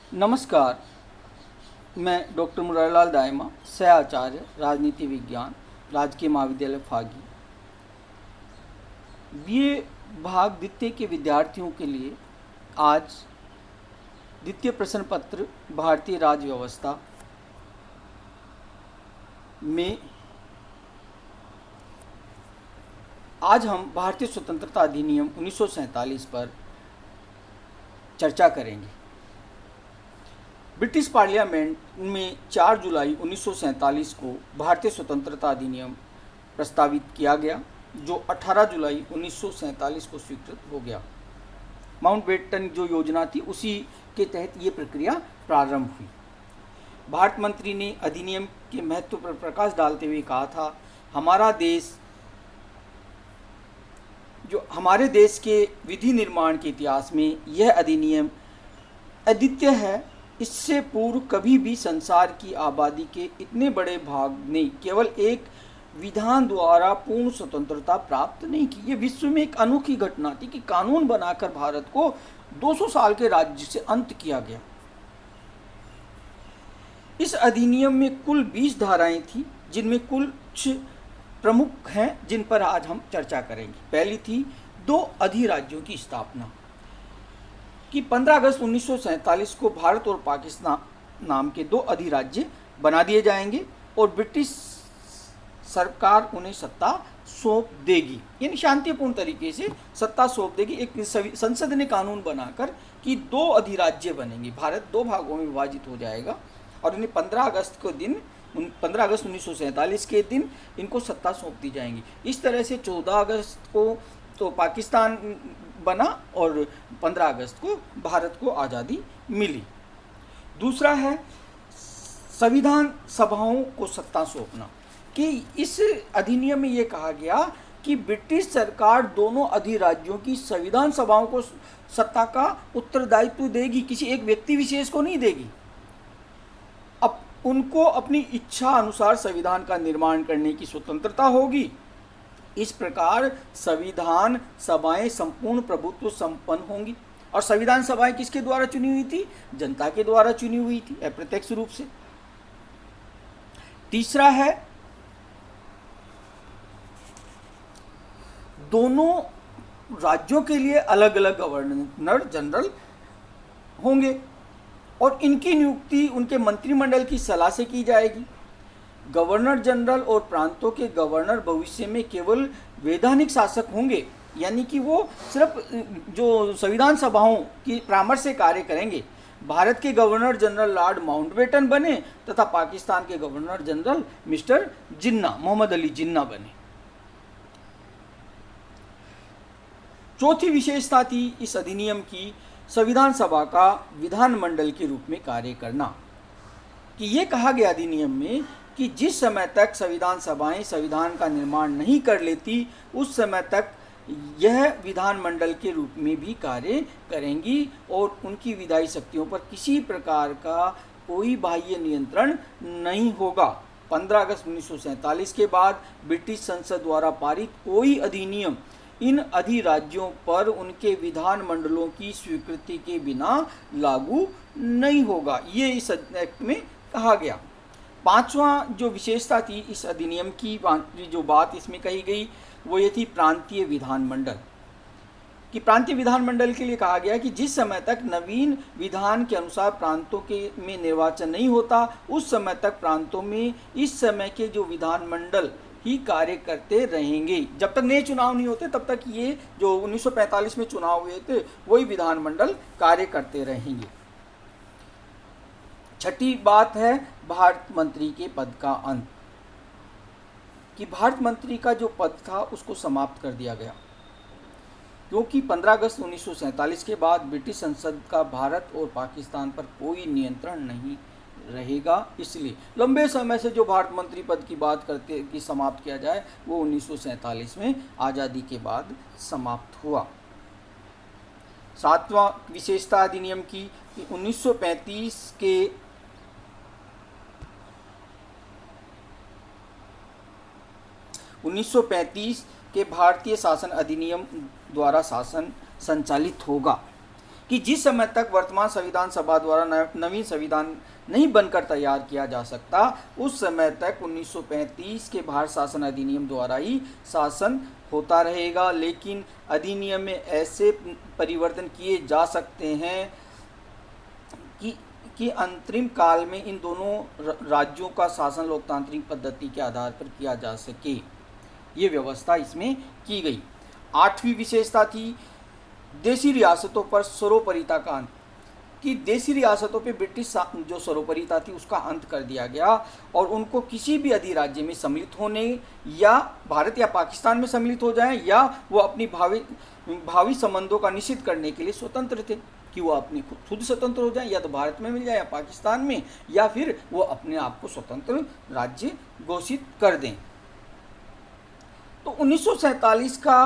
नमस्कार। मैं डॉक्टर मुरारीलाल दायमा, सह आचार्य राजनीति विज्ञान, राजकीय महाविद्यालय फागी। बीए भाग द्वितीय के विद्यार्थियों के लिए आज द्वितीय प्रश्न पत्र भारतीय राज्य व्यवस्था में आज हम भारतीय स्वतंत्रता अधिनियम 1947 पर चर्चा करेंगे। ब्रिटिश पार्लियामेंट में 4 जुलाई 1947 को भारतीय स्वतंत्रता अधिनियम प्रस्तावित किया गया, जो 18 जुलाई 1947 को स्वीकृत हो गया। माउंटबेटन जो योजना थी उसी के तहत ये प्रक्रिया प्रारंभ हुई। भारत मंत्री ने अधिनियम के महत्व पर प्रकाश डालते हुए कहा था, हमारे देश के विधि निर्माण के इतिहास में यह अधिनियम अद्वितीय है। इससे पूर्व कभी भी संसार की आबादी के इतने बड़े भाग ने केवल एक विधान द्वारा पूर्ण स्वतंत्रता प्राप्त नहीं की। ये विश्व में एक अनोखी घटना थी कि कानून बनाकर भारत को 200 साल के राज्य से अंत किया गया। इस अधिनियम में कुल 20 धाराएं थी, जिनमें कुछ प्रमुख हैं जिन पर आज हम चर्चा करेंगे। पहली थी 2 अधिराज्यों की स्थापना, कि 15 अगस्त 1947 को भारत और पाकिस्तान नाम के 2 अधिराज्य बना दिए जाएंगे और ब्रिटिश सरकार उन्हें सत्ता सौंप देगी, यानी शांतिपूर्ण तरीके से सत्ता सौंप देगी। एक संसद ने कानून बनाकर कि 2 अधिराज्य बनेंगे, भारत 2 भागों में विभाजित हो जाएगा और इन्हें 15 अगस्त 1947 के दिन इनको सत्ता सौंप दी जाएंगी। इस तरह से 14 अगस्त को तो पाकिस्तान बना और 15 अगस्त को भारत को आज़ादी मिली। दूसरा है संविधान सभाओं को सत्ता सौंपना, कि इस अधिनियम में ये कहा गया कि ब्रिटिश सरकार दोनों अधिराज्यों की संविधान सभाओं को सत्ता का उत्तरदायित्व देगी, किसी एक व्यक्ति विशेष को नहीं देगी। अब उनको अपनी इच्छा अनुसार संविधान का निर्माण करने की स्वतंत्रता होगी। इस प्रकार संविधान सभाएं संपूर्ण प्रभुत्व संपन्न होंगी। और संविधान सभाएं किसके द्वारा चुनी हुई थी? जनता के द्वारा चुनी हुई थी, अप्रत्यक्ष रूप से। तीसरा है, दोनों राज्यों के लिए अलग अलग गवर्नर जनरल होंगे और इनकी नियुक्ति उनके मंत्रिमंडल की सलाह से की जाएगी। गवर्नर जनरल और प्रांतों के गवर्नर भविष्य में केवल वैधानिक शासक होंगे, यानी कि वो सिर्फ जो संविधान सभाओं की परामर्श से कार्य करेंगे। भारत के गवर्नर जनरल लॉर्ड माउंटबेटन बने तथा पाकिस्तान के गवर्नर जनरल मिस्टर जिन्ना, मोहम्मद अली जिन्ना बने। चौथी विशेषता थी इस अधिनियम की संविधान सभा का विधानमंडल के रूप में कार्य करना, कि ये कहा गया अधिनियम में कि जिस समय तक संविधान सभाएं संविधान का निर्माण नहीं कर लेती, उस समय तक यह विधानमंडल के रूप में भी कार्य करेंगी और उनकी विधायी शक्तियों पर किसी प्रकार का कोई बाह्य नियंत्रण नहीं होगा। 15 अगस्त 1947 के बाद ब्रिटिश संसद द्वारा पारित कोई अधिनियम इन अधिराज्यों पर उनके विधानमंडलों की स्वीकृति के बिना लागू नहीं होगा, ये इस एक्ट में कहा गया। पांचवा जो विशेषता थी इस अधिनियम की, जो बात इसमें कही गई वो ये थी प्रांतीय विधानमंडल, कि प्रांतीय विधानमंडल के लिए कहा गया कि जिस समय तक नवीन विधान के अनुसार प्रांतों के में निर्वाचन नहीं होता, उस समय तक प्रांतों में इस समय के जो विधानमंडल ही कार्य करते रहेंगे। जब तक नए चुनाव नहीं होते तब तक ये जो 1945 में चुनाव हुए थे वही विधानमंडल कार्य करते रहेंगे। छठी बात है भारत मंत्री के पद का अंत, कि भारत मंत्री का जो पद था उसको समाप्त कर दिया गया, क्योंकि 15 अगस्त 1947 के बाद ब्रिटिश संसद का भारत और पाकिस्तान पर कोई नियंत्रण नहीं रहेगा। इसलिए लंबे समय से जो भारत मंत्री पद की बात करते कि समाप्त किया जाए, वो 1947 में आज़ादी के बाद समाप्त हुआ। सातवां विशेषता अधिनियम की 1935 के भारतीय शासन अधिनियम द्वारा शासन संचालित होगा। कि जिस समय तक वर्तमान संविधान सभा द्वारा नवीन संविधान नहीं बनकर तैयार किया जा सकता, उस समय तक 1935 के भारत शासन अधिनियम द्वारा ही शासन होता रहेगा। लेकिन अधिनियम में ऐसे परिवर्तन किए जा सकते हैं कि अंतरिम काल में इन दोनों राज्यों का शासन लोकतांत्रिक पद्धति के आधार पर किया जा सके। ये व्यवस्था इसमें की गई। 8वीं विशेषता थी देशी रियासतों पर सर्वोपरिता का अंत, कि देशी रियासतों पे ब्रिटिश जो सर्वोपरिता थी उसका अंत कर दिया गया और उनको किसी भी अधिराज्य में सम्मिलित होने या भारत या पाकिस्तान में सम्मिलित हो जाएं, या वो अपनी भावी संबंधों का निश्चित करने के लिए स्वतंत्र थे कि वो अपनी खुद स्वतंत्र हो जाएं, या तो भारत में मिल जाए या पाकिस्तान में, या फिर वो अपने आप को स्वतंत्र राज्य घोषित कर दें। तो 1947 का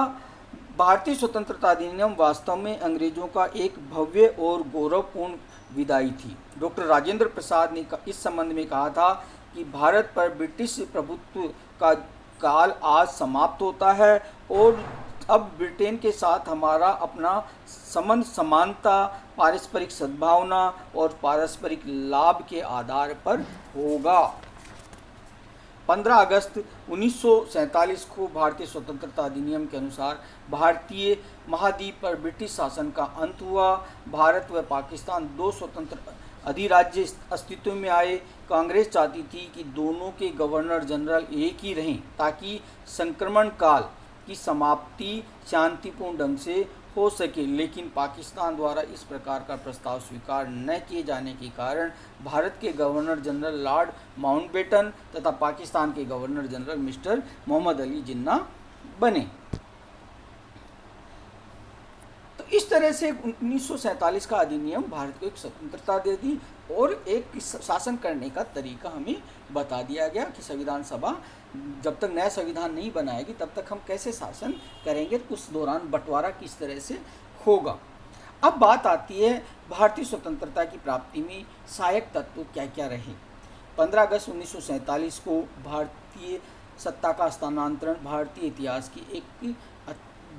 भारतीय स्वतंत्रता अधिनियम वास्तव में अंग्रेजों का एक भव्य और गौरवपूर्ण विदाई थी। डॉक्टर राजेंद्र प्रसाद ने इस संबंध में कहा था कि भारत पर ब्रिटिश प्रभुत्व का काल आज समाप्त होता है और अब ब्रिटेन के साथ हमारा अपना संबंध समानता, पारस्परिक सद्भावना और पारस्परिक लाभ के आधार पर होगा। 15 अगस्त 1947 को भारतीय स्वतंत्रता अधिनियम के अनुसार भारतीय महाद्वीप पर ब्रिटिश शासन का अंत हुआ। भारत व पाकिस्तान 2 स्वतंत्र अधिराज्य अस्तित्व में आए। कांग्रेस चाहती थी कि दोनों के गवर्नर जनरल एक ही रहें ताकि संक्रमण काल की समाप्ति शांतिपूर्ण ढंग से हो सके, लेकिन पाकिस्तान द्वारा इस प्रकार का प्रस्ताव स्वीकार न किए जाने के कारण भारत के गवर्नर जनरल लॉर्ड माउंटबेटन तथा पाकिस्तान के governor general mister Mohammad Ali Jinnah बने। तो इस तरह से 1947 का अधिनियम भारत को एक स्वतंत्रता दे दी और एक शासन करने का तरीका हमें बता दिया गया कि संविधान सभा जब तक नया संविधान नहीं बनाएगी तब तक हम कैसे शासन करेंगे, उस दौरान बंटवारा किस तरह से होगा। अब बात आती है भारतीय स्वतंत्रता की प्राप्ति में सहायक तत्व क्या क्या रहे। 15 अगस्त 1947 को भारतीय सत्ता का हस्तांतरण भारतीय इतिहास की एक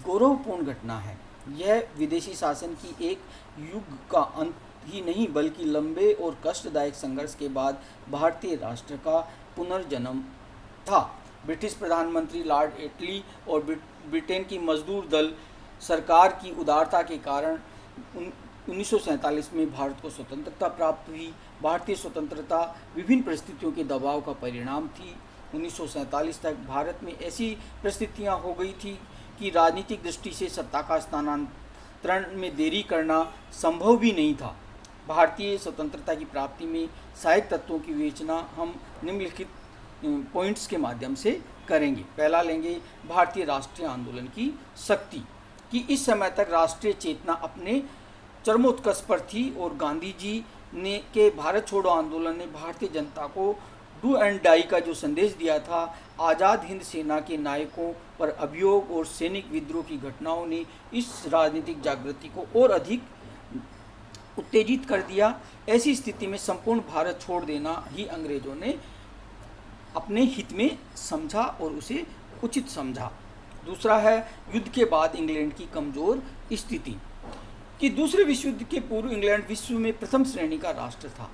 गौरवपूर्ण घटना है। यह विदेशी शासन की एक युग का अंत ही नहीं बल्कि लंबे और कष्टदायक संघर्ष के बाद भारतीय राष्ट्र का पुनर्जन्म था। ब्रिटिश प्रधानमंत्री लॉर्ड एटली और ब्रिटेन की मजदूर दल सरकार की उदारता के कारण 1947 में भारत को स्वतंत्रता प्राप्त हुई। भारतीय स्वतंत्रता विभिन्न परिस्थितियों के दबाव का परिणाम थी। 1947 तक भारत में ऐसी परिस्थितियां हो गई थी कि राजनीतिक दृष्टि से सत्ता का हस्तांतरण में देरी करना संभव भी नहीं था। भारतीय स्वतंत्रता की प्राप्ति में सहायक तत्वों की विवेचना हम निम्नलिखित पॉइंट्स के माध्यम से करेंगे। पहला लेंगे भारतीय राष्ट्रीय आंदोलन की शक्ति, कि इस समय तक राष्ट्रीय चेतना अपने चरमोत्कर्ष पर थी और गांधी जी ने के भारत छोड़ो आंदोलन ने भारतीय जनता को डू एंड डाई का जो संदेश दिया था। आज़ाद हिंद सेना के नायकों पर अभियोग और सैनिक विद्रोह की घटनाओं ने इस राजनीतिक जागृति को और अधिक उत्तेजित कर दिया। ऐसी स्थिति में संपूर्ण भारत छोड़ देना ही अंग्रेजों ने अपने हित में समझा और उसे उचित समझा। दूसरा है युद्ध के बाद इंग्लैंड की कमज़ोर स्थिति, कि दूसरे विश्व युद्ध के पूर्व इंग्लैंड विश्व में प्रथम श्रेणी का राष्ट्र था,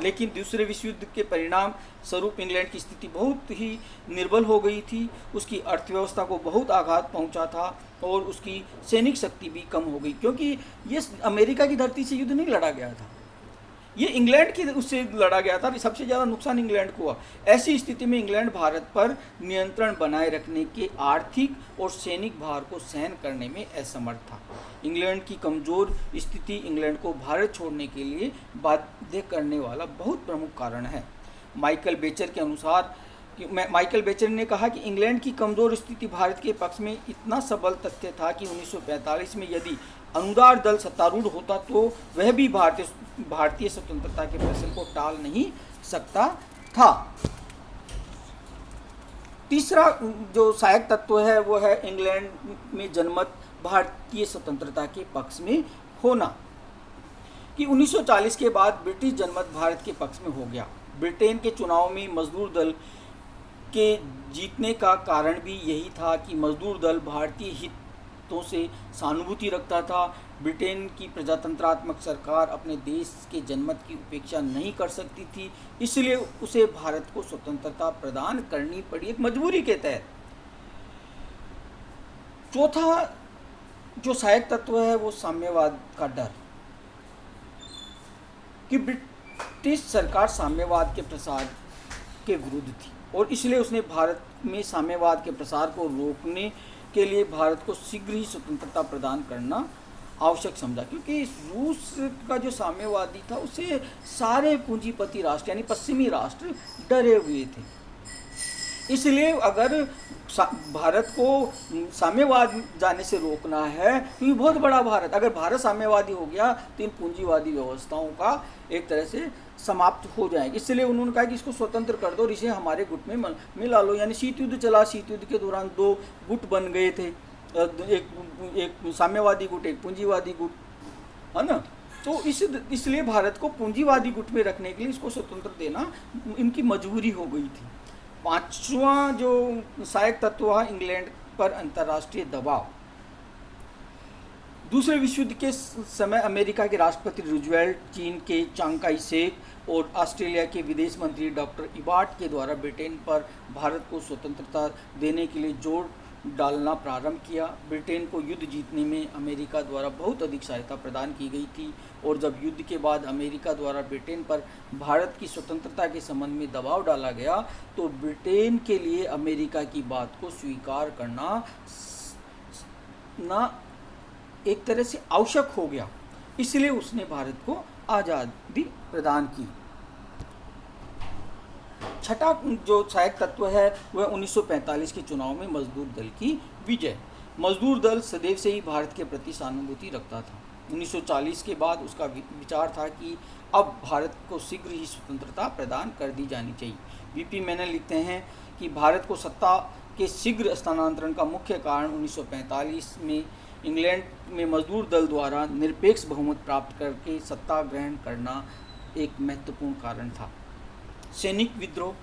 लेकिन दूसरे विश्व युद्ध के परिणाम स्वरूप इंग्लैंड की स्थिति बहुत ही निर्बल हो गई थी। उसकी अर्थव्यवस्था को बहुत आघात पहुंचा था और उसकी सैनिक शक्ति भी कम हो गई, क्योंकि ये अमेरिका की धरती से युद्ध नहीं लड़ा गया था, ये इंग्लैंड की उससे लड़ा गया था। सबसे ज़्यादा नुकसान इंग्लैंड को हुआ। ऐसी स्थिति में इंग्लैंड भारत पर नियंत्रण बनाए रखने के आर्थिक और सैनिक भार को सहन करने में असमर्थ था। इंग्लैंड की कमज़ोर स्थिति इंग्लैंड को भारत छोड़ने के लिए बाध्य करने वाला बहुत प्रमुख कारण है। माइकल बेचर ने कहा कि इंग्लैंड की कमज़ोर स्थिति भारत के पक्ष में इतना सबल तथ्य था कि 1945 में यदि अनुदार दल सत्तारूढ़ होता तो वह भी भारतीय स्वतंत्रता के प्रश्न को टाल नहीं सकता था। तीसरा जो सहायक तत्व है वो है इंग्लैंड में जन्मत भारतीय स्वतंत्रता के पक्ष में होना, कि 1940 के बाद ब्रिटिश जनमत भारत के पक्ष में हो गया। ब्रिटेन के चुनाव में मजदूर दल के जीतने का कारण भी यही था कि मजदूर दल भारतीय हित हितों से सहानुभूति रखता था। ब्रिटेन की प्रजातंत्रात्मक सरकार अपने देश के जनमत की उपेक्षा नहीं कर सकती थी, इसलिए उसे भारत को स्वतंत्रता प्रदान करनी पड़ी, एक मजबूरी के तहत। चौथा जो सहायक तत्व है वो साम्यवाद का डर, कि ब्रिटिश सरकार साम्यवाद के प्रसार के विरुद्ध थी और इसलिए उसने भारत में साम्यवाद के प्रसार को रोकने के लिए भारत को शीघ्र ही स्वतंत्रता प्रदान करना आवश्यक समझा, क्योंकि रूस का जो साम्यवादी था उसे सारे पूंजीपति राष्ट्र यानी पश्चिमी राष्ट्र डरे हुए थे। इसलिए अगर भारत को साम्यवाद जाने से रोकना है, क्योंकि बहुत बड़ा भारत, अगर भारत साम्यवादी हो गया तो इन पूंजीवादी व्यवस्थाओं का एक तरह से समाप्त हो जाएगी। इसलिए उन्होंने कहा कि इसको स्वतंत्र कर दो और इसे हमारे गुट में मिला लो। यानी शीत युद्ध चला, शीत युद्ध के दौरान दो गुट बन गए थे, एक साम्यवादी गुट, एक पूंजीवादी गुट, है ना। तो इसलिए भारत को पूंजीवादी गुट में रखने के लिए इसको स्वतंत्र देना इनकी मजबूरी हो गई थी। पांचवा जो सहायक तत्व है इंग्लैंड पर अंतर्राष्ट्रीय दबाव। दूसरे विश्व युद्ध के समय अमेरिका के राष्ट्रपति रूजवेल्ट, चीन के चांग काई शेक और ऑस्ट्रेलिया के विदेश मंत्री डॉक्टर इबार्ट के द्वारा ब्रिटेन पर भारत को स्वतंत्रता देने के लिए जोर डालना प्रारंभ किया। ब्रिटेन को युद्ध जीतने में अमेरिका द्वारा बहुत अधिक सहायता प्रदान की गई थी और जब युद्ध के बाद अमेरिका द्वारा ब्रिटेन पर भारत की स्वतंत्रता के संबंध में दबाव डाला गया तो ब्रिटेन के लिए अमेरिका की बात को स्वीकार करना एक तरह से आवश्यक हो गया, इसलिए उसने भारत को आज़ादी प्रदान की। छठा जो सहायक तत्व है वह 1945 के चुनाव में मजदूर दल की विजय। मजदूर दल सदैव से ही भारत के प्रति सहानुभूति रखता था। 1940 के बाद उसका विचार था कि अब भारत को शीघ्र ही स्वतंत्रता प्रदान कर दी जानी चाहिए। वीपी मेनन लिखते हैं कि भारत को सत्ता के शीघ्र स्थानांतरण का मुख्य कारण 1945 में इंग्लैंड में मजदूर दल द्वारा निरपेक्ष बहुमत प्राप्त करके सत्ता ग्रहण करना एक महत्वपूर्ण कारण था। सैनिक विद्रोह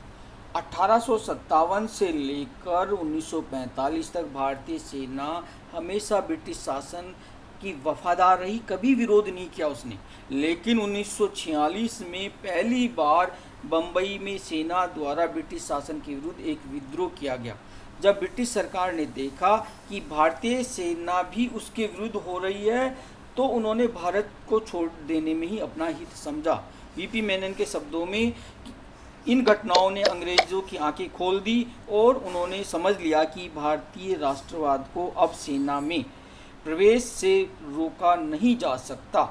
1857 से लेकर 1945 तक भारतीय सेना हमेशा ब्रिटिश शासन की वफादार रही, कभी विरोध नहीं किया उसने। लेकिन 1946 में पहली बार बम्बई में सेना द्वारा ब्रिटिश शासन के विरुद्ध एक विद्रोह किया गया। जब ब्रिटिश सरकार ने देखा कि भारतीय सेना भी उसके विरुद्ध हो रही है तो उन्होंने भारत को छोड़ देने में ही अपना हित समझा। वीपी मेनन के शब्दों में इन घटनाओं ने अंग्रेज़ों की आंखें खोल दी और उन्होंने समझ लिया कि भारतीय राष्ट्रवाद को अब सेना में प्रवेश से रोका नहीं जा सकता,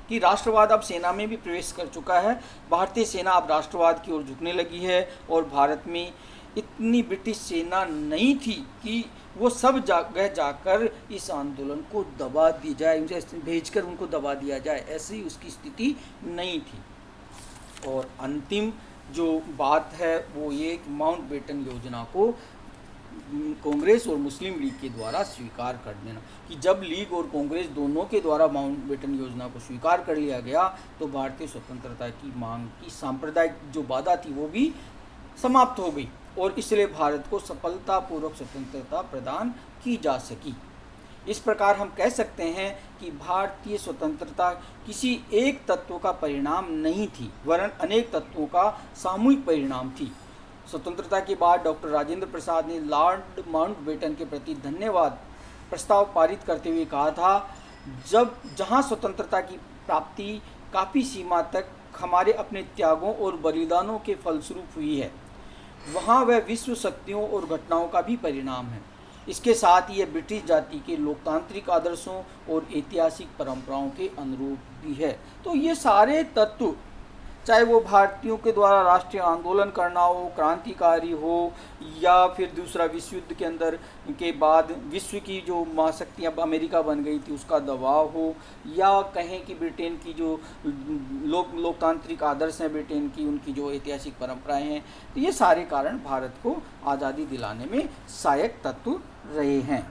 कि राष्ट्रवाद अब सेना में भी प्रवेश कर चुका है। भारतीय सेना अब राष्ट्रवाद की ओर झुकने लगी है और भारत में इतनी ब्रिटिश सेना नहीं थी कि वो सब जगह जाकर इस आंदोलन को दबा दी जाए, उनसे भेजकर उनको दबा दिया जाए, ऐसी उसकी स्थिति नहीं थी। और अंतिम जो बात है वो ये माउंटबेटन योजना को कांग्रेस और मुस्लिम लीग के द्वारा स्वीकार कर देना, कि जब लीग और कांग्रेस दोनों के द्वारा माउंटबेटन योजना को स्वीकार कर लिया गया तो भारतीय स्वतंत्रता की मांग की सांप्रदायिक जो बाधा थी वो भी समाप्त हो गई और इसलिए भारत को सफलतापूर्वक स्वतंत्रता प्रदान की जा सकी। इस प्रकार हम कह सकते हैं कि भारतीय स्वतंत्रता किसी एक तत्व का परिणाम नहीं थी, वरन अनेक तत्वों का सामूहिक परिणाम थी। स्वतंत्रता के बाद डॉक्टर राजेंद्र प्रसाद ने लॉर्ड माउंटबेटन के प्रति धन्यवाद प्रस्ताव पारित करते हुए कहा था, जहां स्वतंत्रता की प्राप्ति काफ़ी सीमा तक हमारे अपने त्यागों और बलिदानों के फलस्वरूप हुई है, वहाँ वह विश्व शक्तियों और घटनाओं का भी परिणाम है। इसके साथ ही यह ब्रिटिश जाति के लोकतांत्रिक आदर्शों और ऐतिहासिक परंपराओं के अनुरूप भी है। तो ये सारे तत्व, चाहे वो भारतीयों के द्वारा राष्ट्रीय आंदोलन करना हो, क्रांतिकारी हो, या फिर दूसरा विश्व युद्ध के अंदर के बाद विश्व की जो महाशक्तियाँ अमेरिका बन गई थी उसका दबाव हो, या कहें कि ब्रिटेन की जो लोकतांत्रिक आदर्श हैं ब्रिटेन की, उनकी जो ऐतिहासिक परंपराएं हैं, तो ये सारे कारण भारत को आज़ादी दिलाने में सहायक तत्व रहे हैं।